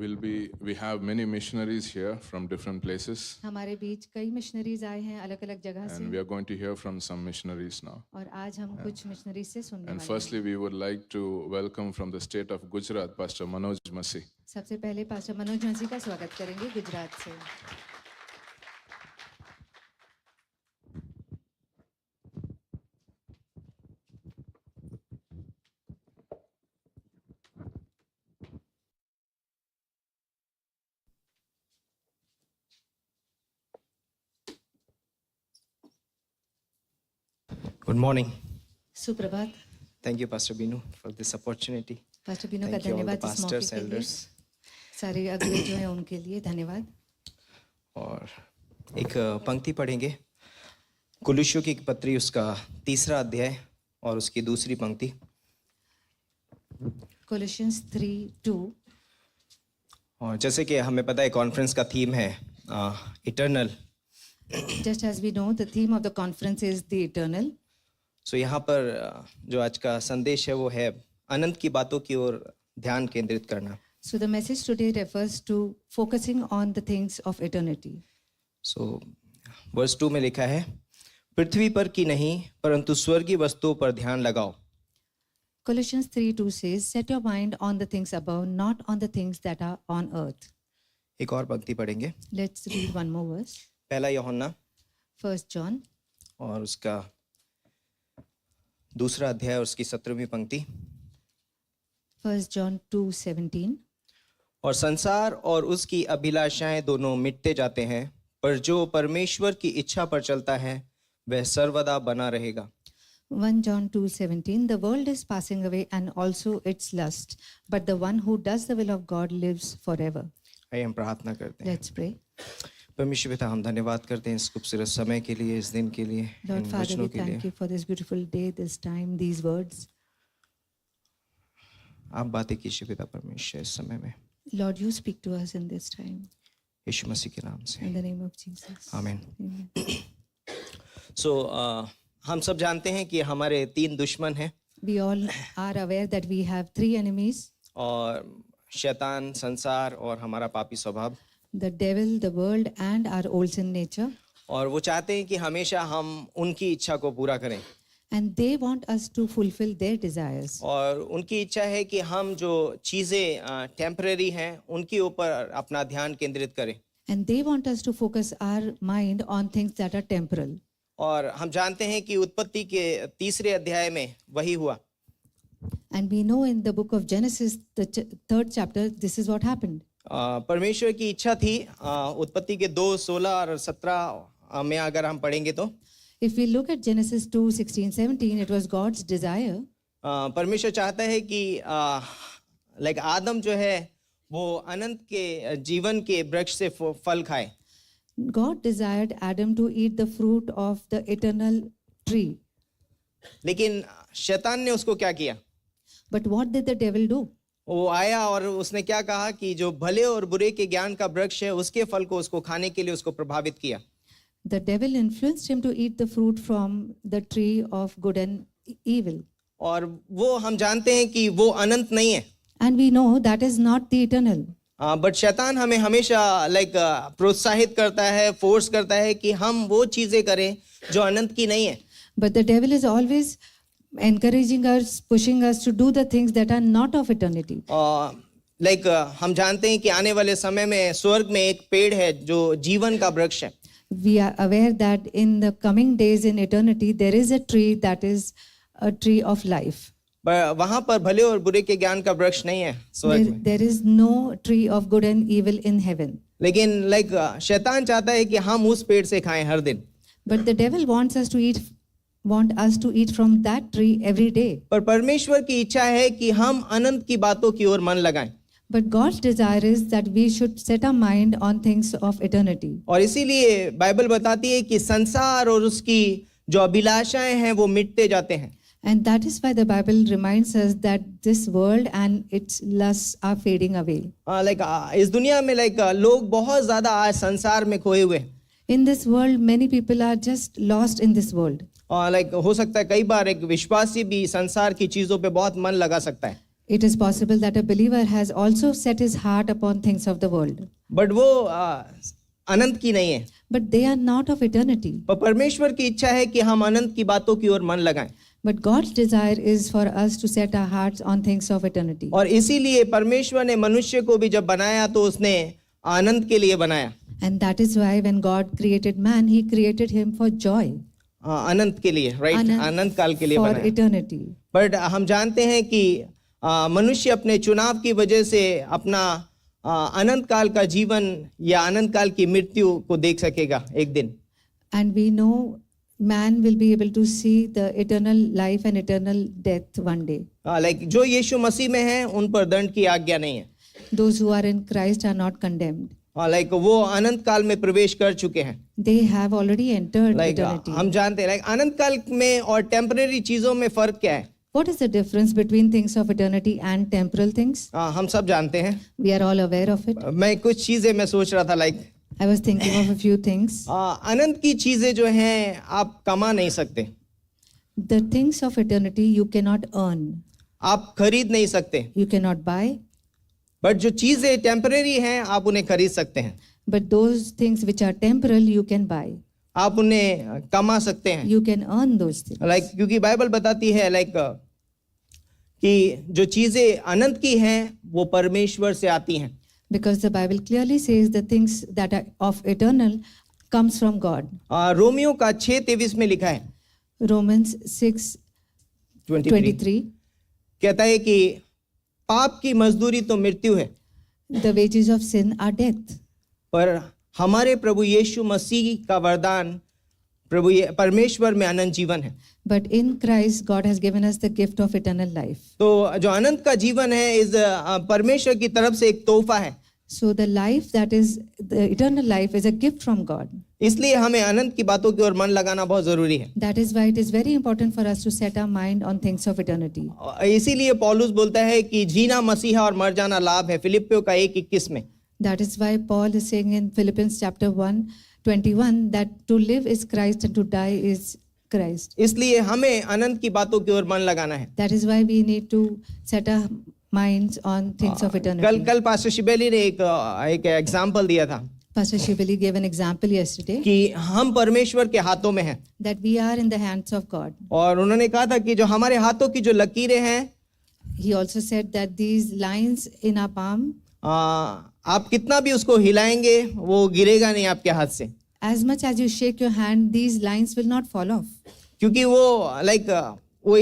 we have many missionaries here from different places, हमारे बीच कई missionaries आए हैं अलग अलग जगह and से we are going to hear from some missionaries now. और आज हम कुछ मिशनरी से सुनने And वाले हैं। firstly, we would like to welcome from the state of Gujarat, Pastor Manoj Masi. सबसे पहले पास्टर मनोज मसी का स्वागत करेंगे गुजरात से। Good morning. सुप्रभात। Thank you, Pastor Binu, for this opportunity. Pastor बिनो का Thank you all the धन्यवाद इस मौके pastors, के लिए। elders. सारे अगुवे जो हैं उनके लिए धन्यवाद। और एक पंक्ति पढ़ेंगे कुलुस्सियों की पत्री उसका 3रा अध्याय और उसकी 2री पंक्ति। कोलोसियंस 3:2। और जैसे कि हमें पता है कॉन्फ्रेंस का थीम है eternal. Just as we know, the theme of the conference is the eternal. सो यहाँ पर जो आज का संदेश है वो है अनंत की बातों की ओर ध्यान केंद्रित करना। So the message today refers to focusing on the things of eternity. So verse 2 में लिखा है पृथ्वी पर की नहीं परंतु स्वर्गीय वस्तुओं पर ध्यान लगाओ। Colossians 3:2 says, "Set your mind on the things above, not on the things that are on earth." एक और पंक्ति पढ़ेंगे Let's read one more verse. 1 यूहन्ना 1 John और उसका 2रा अध्याय और उसकी 17वीं पंक्ति। 1 John 2:17। और संसार और उसकी अभिलाषाएं दोनों मिटते जाते हैं पर जो परमेश्वर की इच्छा पर चलता है वह सर्वदा बना रहेगा। 1 John 2:17, "The world is passing away and also its lust, but the one who does the will of God lives forever." आइए हम प्रार्थना करते हैं। Let's pray. परमेश्वर पिता हम धन्यवाद करते हैं इस खूबसूरत समय के लिए, इस दिन के लिए, Lord इन Father, वचनों we के लिए। thank you for this beautiful day, this time, these words. आप बातें कीजिए पिता परमेश्वर इस समय में Lord, you speak to us in this time. यीशु मसीह के नाम से In the name of Jesus. आमीन। Amen. सो हम सब जानते हैं कि हमारे 3 दुश्मन हैं We all are aware that we have 3 enemies: और शैतान, संसार और हमारा पापी स्वभाव। the devil, the world, and our old sin nature. और वो चाहते हैं कि हमेशा हम उनकी इच्छा को पूरा करें And they want us to fulfill their desires. और उनकी इच्छा है कि हम जो चीज़ें टेम्परेरी हैं उनके ऊपर अपना ध्यान केंद्रित करें। And they want us to focus our mind on things that are temporal. और हम जानते हैं कि उत्पत्ति के 3रे अध्याय में वही हुआ। And we know in the book of Genesis, the 3rd chapter, this is what happened. परमेश्वर की इच्छा थी उत्पत्ति के 2:16 और 17 में अगर हम पढ़ेंगे तो If we look at Genesis 2:16, 17, it was God's desire. परमेश्वर चाहता है कि लाइक आदम जो है वो अनंत के जीवन के वृक्ष से फल खाए। God desired Adam to eat the fruit of the eternal tree. लेकिन शैतान ने उसको क्या किया? But what did the devil do? वो आया और उसने क्या कहा कि जो भले और बुरे के ज्ञान का वृक्ष है उसके फल को उसको खाने के लिए उसको प्रभावित किया। The devil influenced him to eat the fruit from the tree of good and evil. और वो हम जानते हैं कि वो अनंत नहीं है। And we know that is not the eternal. But शैतान हमें हमेशा लाइक प्रोत्साहित करता है, फोर्स करता है कि हम वो चीजें करें जो अनंत की नहीं है। But the devil is always encouraging us, pushing us to do the things that are not of eternity. Like हम जानते हैं कि आने वाले समय में स्वर्ग में एक पेड़ है जो जीवन का वृक्ष है। We are aware that in the coming days in eternity, there is a tree that is a tree of life. वहां पर भले और बुरे के ज्ञान का वृक्ष नहीं है स्वर्ग में। There is no tree of good and evil in heaven. लेकिन लाइक शैतान चाहता है कि हम उस पेड़ से खाएं हर दिन। But the devil wants us to eat from that tree every day. पर परमेश्वर की इच्छा है कि हम अनंत की बातों की ओर मन लगाएं। But God's desire is that we should set our mind on things of eternity. और इसीलिए बाइबल बताती है कि संसार और उसकी जो अभिलाषाएं हैं वो मिटते जाते हैं। And that is why the Bible reminds us that this world and its lusts are fading away. Like इस दुनिया में लाइक लोग बहुत ज्यादा आज संसार में खोए हुए हैं। In this world, many people are just lost in this world. Like हो सकता है कई बार एक विश्वासी भी संसार की चीजों पे बहुत मन लगा सकता है। It is possible that a believer has also set his heart upon things of the world, but वो अनंत की नहीं है। but they are not of eternity. पर परमेश्वर की इच्छा है कि हम अनंत की बातों की ओर मन लगाएं, But God's desire is for us to set our hearts on things of eternity. और इसीलिए परमेश्वर ने मनुष्य को भी जब बनाया तो उसने आनंद के लिए बनाया, And that is why when God created man, he created him for joy, अनंत के लिए, राइट, अनंत काल के लिए for बनाया। eternity. बट हम जानते हैं कि मनुष्य अपने चुनाव की वजह से अपना अनंत काल का जीवन या अनंत काल की मृत्यु को देख सकेगा एक दिन। And we know man will be able to see the eternal life and eternal death one day. Like जो यीशु मसीह में है उन पर दंड की आज्ञा नहीं है। Those who are in Christ are not condemned. Like वो अनंत काल में प्रवेश कर चुके हैं। They have already entered like eternity. हम जानते हैं लाइक अनंत काल में और टेम्परेरी चीजों में फर्क क्या है? What is the difference between things of eternity and temporal things? हम सब जानते हैं। We are all aware of it. मैं कुछ चीजें मैं सोच रहा था like I was thinking of a few things. अनंत की चीजें जो हैं आप कमा नहीं सकते, The things of eternity you cannot earn, आप खरीद नहीं सकते, you cannot buy, बट जो चीजें टेम्परेरी हैं आप उन्हें खरीद सकते हैं, but those things which are temporal you can buy. आप उन्हें कमा सकते हैं। You can earn those things. Like क्योंकि बाइबल बताती है लाइक कि जो चीजें अनंत की हैं वो परमेश्वर से आती हैं। Because the Bible clearly says the things that are of eternal comes from God. Romeo का 6:23 में लिखा है, Romans 6:23. कहता है कि पाप की मजदूरी तो मृत्यु है, The wages of sin are death. पर हमारे प्रभु यीशु मसीह का वरदान परमेश्वर में अनंत जीवन है। But in Christ, God has given us the gift of eternal life. तो जो अनंत का जीवन है इस परमेश्वर की तरफ से एक तोहफा है। So the life that is the eternal life is a gift from God. इसलिए हमें अनंत की बातों की ओर मन लगाना बहुत जरूरी है। That is why it is very important for us to set our mind on things of eternity. इसीलिए पौलुस बोलता है कि जीना मसीहा और मर जाना लाभ है, फिलिप्पियों का 1:21 में। That is why Paul is saying in Philippians chapter 1:21 that to live is Christ and to die is Christ. इसलिए हमें अनंत की बातों की ओर मन लगाना है। That is why we need to set our minds on things of eternity. कल pastor शिबेली ने एक एग्जांपल दिया था Pastor Shivali gave an example yesterday कि हम परमेश्वर के हाथों में हैं, that we are in the hands of God. और उन्होंने कहा था कि जो हमारे हाथों की जो लकीरें हैं, He also said that these lines in our palm, आप कितना भी उसको हिलाएंगे वो गिरेगा नहीं आपके हाथ से, as much as you shake your hand, these lines will not fall off. क्योंकि वो लाइक वो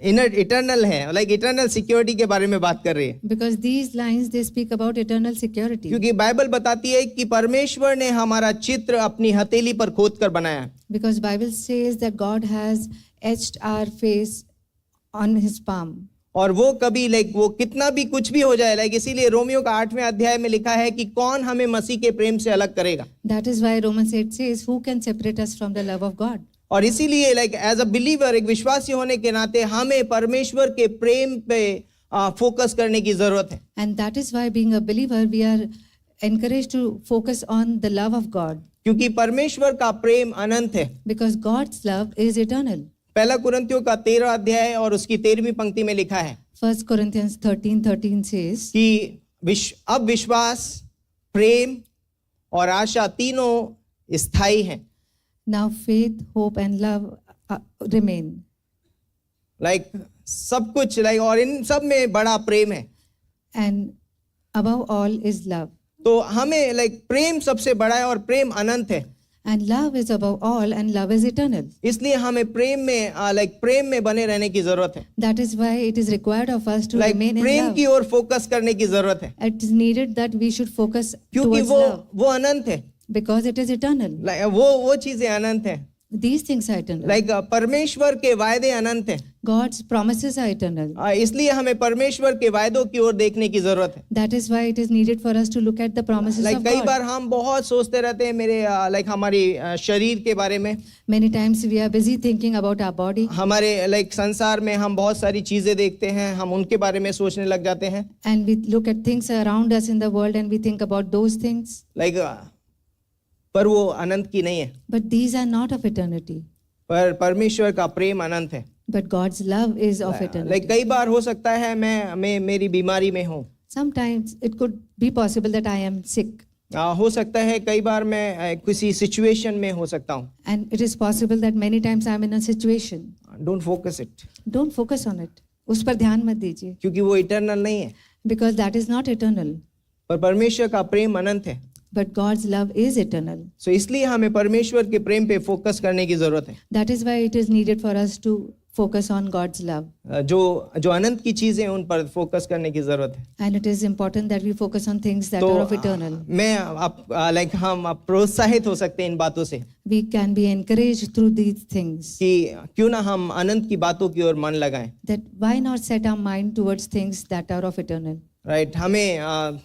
इटर्नल है, लाइक इटर्नल सिक्योरिटी के बारे में बात कर रही है। Because these lines, they speak about eternal security. क्योंकि बाइबल बताती है कि परमेश्वर ने हमारा चित्र अपनी हथेली पर खोद कर बनाया है। Because Bible says that God has etched our face on his palm. और वो कभी लाइक वो कितना भी कुछ भी हो जाए, लाइक इसीलिए रोमियो का 8वें अध्याय में लिखा है कि कौन हमें मसीह के प्रेम से अलग करेगा। That is why Romans 8 says, who can separate us from the love of God? और इसीलिए लाइक एज अ बिलीवर, एक विश्वासी होने के नाते हमें परमेश्वर के प्रेम पे फोकस करने की जरूरत है। And that is why being a believer, we are encouraged to focus on the love of God. क्योंकि परमेश्वर का प्रेम अनंत है। Because God's love is eternal. पहला कुरिन्थियों का 13 अध्याय और उसकी 13वीं पंक्ति में लिखा है 1 Corinthians 13:13 says, कि अब विश्वास, प्रेम और आशा तीनों स्थायी हैं। now faith, hope and love remain. Like सब कुछ लाइक और इन सब में बड़ा प्रेम है। And above all is love. तो हमें लाइक प्रेम सबसे बड़ा है और प्रेम अनंत है। And love is above all and love is eternal. इसलिए हमें प्रेम में लाइक प्रेम में बने रहने की जरूरत है। That is why it is required of us to like remain in Prem love. की ओर फोकस करने की जरूरत है, It is needed that we should focus क्योंकि towards love वो अनंत है। because it is eternal. Like वो चीजें अनंत है। These things are eternal. Like परमेश्वर के वायदे अनंत है। God's promises are eternal. इसलिए हमें परमेश्वर के वायदों की ओर देखने की जरूरत है। That is why it is needed for us to look at the promises like of कई God. बार हम बहुत सोचते रहते हैं मेरे लाइक हमारी शरीर के बारे में, Many times we are busy thinking about our body हमारे लाइक संसार में हम बहुत सारी चीजें देखते हैं, हम उनके बारे में सोचने लग जाते हैं। and we look at things around us in the world and we think about those things. Like पर वो अनंत की नहीं है। But these are not of eternity. पर परमेश्वर का प्रेम अनंत है। But God's love is of eternity. Like कई बार हो सकता है मैं मेरी बीमारी में हूँ, Sometimes it could be possible that I am sick, हो सकता है कई बार मैं किसी सिचुएशन में हो सकता हूँ. and it is possible that many times I am in a situation. Don't focus it, Don't focus on it. उस पर ध्यान मत दीजिए, क्योंकि वो इटर्नल नहीं है. because that is not eternal. पर परमेश्वर का प्रेम अनंत है. But God's love is eternal. सो इसलिए हमें परमेश्वर के प्रेम पे फोकस करने की जरूरत है. That is why it is needed for us to focus on God's love. जो अनंत की चीजें हैं उन पर फोकस करने की जरूरत है. And it is important that we focus on things that तो are of eternal. मैं आप लाइक हम आप प्रोत्साहित हो सकते हैं इन बातों से We can be encouraged through these things. कि क्यों ना हम अनंत की बातों की ओर मन लगाएं. That why not set our mind towards things that are of eternal? Right हमें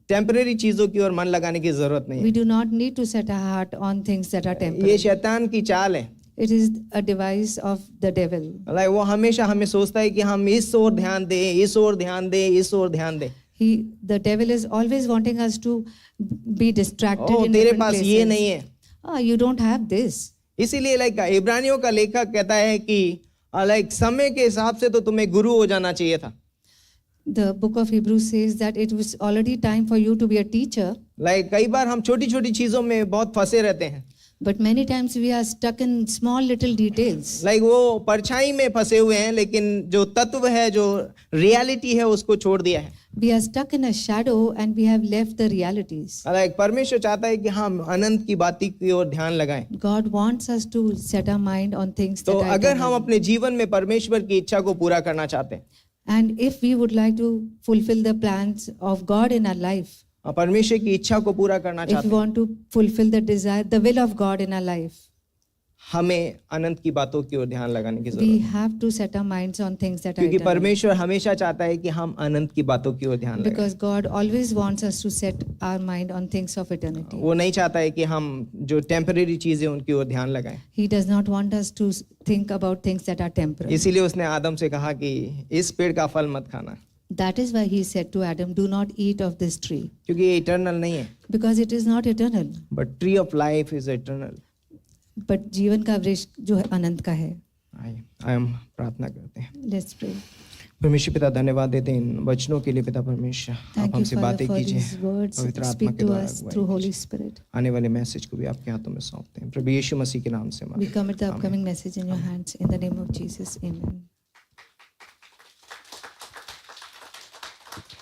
टेम्परेरी चीजों की ओर मन लगाने की जरूरत नहीं है. We do not need to set our heart on things that are ये temporary. शैतान की चाल है. It is a device of the devil. Like वो हमेशा हमें सोचता है कि हम इस ओर ध्यान दें, इस ओर ध्यान दें, इस ओर ध्यान दें. The devil is always wanting us to be distracted O in तेरे different पास places. ये नहीं है. You don't have this. इसीलिए लाइक इब्रानियों का लेखक कहता है कि लाइक समय के हिसाब से तो तुम्हें गुरु हो जाना चाहिए था. The book of Hebrews says that it was already time for you to be a teacher, like कई बार हम छोटी छोटी चीजों में बहुत फंसे रहते हैं. but many times we are stuck in small little details. Like वो परछाई में फंसे हुए हैं, लेकिन जो तत्व है, जो रियलिटी है, उसको छोड़ दिया है. We are stuck in a shadow and we have left the realities. Like परमेश्वर चाहता है कि हम अनंत की बाती की ओर ध्यान लगाएं. God wants us to set our mind on things तो that are अगर हम eternal. अपने जीवन में परमेश्वर की इच्छा को पूरा करना चाहते हैं, And if we would like to fulfill the plans of God in our life, परमेश्वर की इच्छा को पूरा करना if we चाहते हैं, want to fulfill the desire, the will of God in our life, हमें अनंत की बातों की ओर ध्यान लगाने की जरूरत we है. have to set our minds on things that are क्योंकि eternal. परमेश्वर हमेशा चाहता है कि हम अनंत की बातों की ओर ध्यान लगाएं. Because God always wants us to set our mind on things of eternity. वो नहीं चाहता है कि हम जो टेम्परेरी चीजें उनकी ओर ध्यान लगाएं. He does not want us to think about things that are temporary. इसीलिए उसने आदम से कहा कि इस पेड़ का फल मत खाना, That is why he said to Adam, do not eat of this tree, क्योंकि ये इटर्नल नहीं है. because it is not eternal. But tree of life is eternal. But जीवन का वृक्ष जो है अनंत का है. आई हम प्रार्थना करते हैं. Let's pray. परमेश्वर पिता, धन्यवाद देते हैं इन वचनों के लिए. पिता परमेश्वर, आप Thank you, हमसे Father, बातें for कीजिए. these words. पवित्र आत्मा Speak के to द्वारा us अगुवाई through Holy कीजिए. Spirit. आने वाले मैसेज को भी आपके हाथों में सौंपते हैं प्रभु यीशु मसीह के नाम से. We commit the upcoming message in your hands. In the name of Jesus, amen.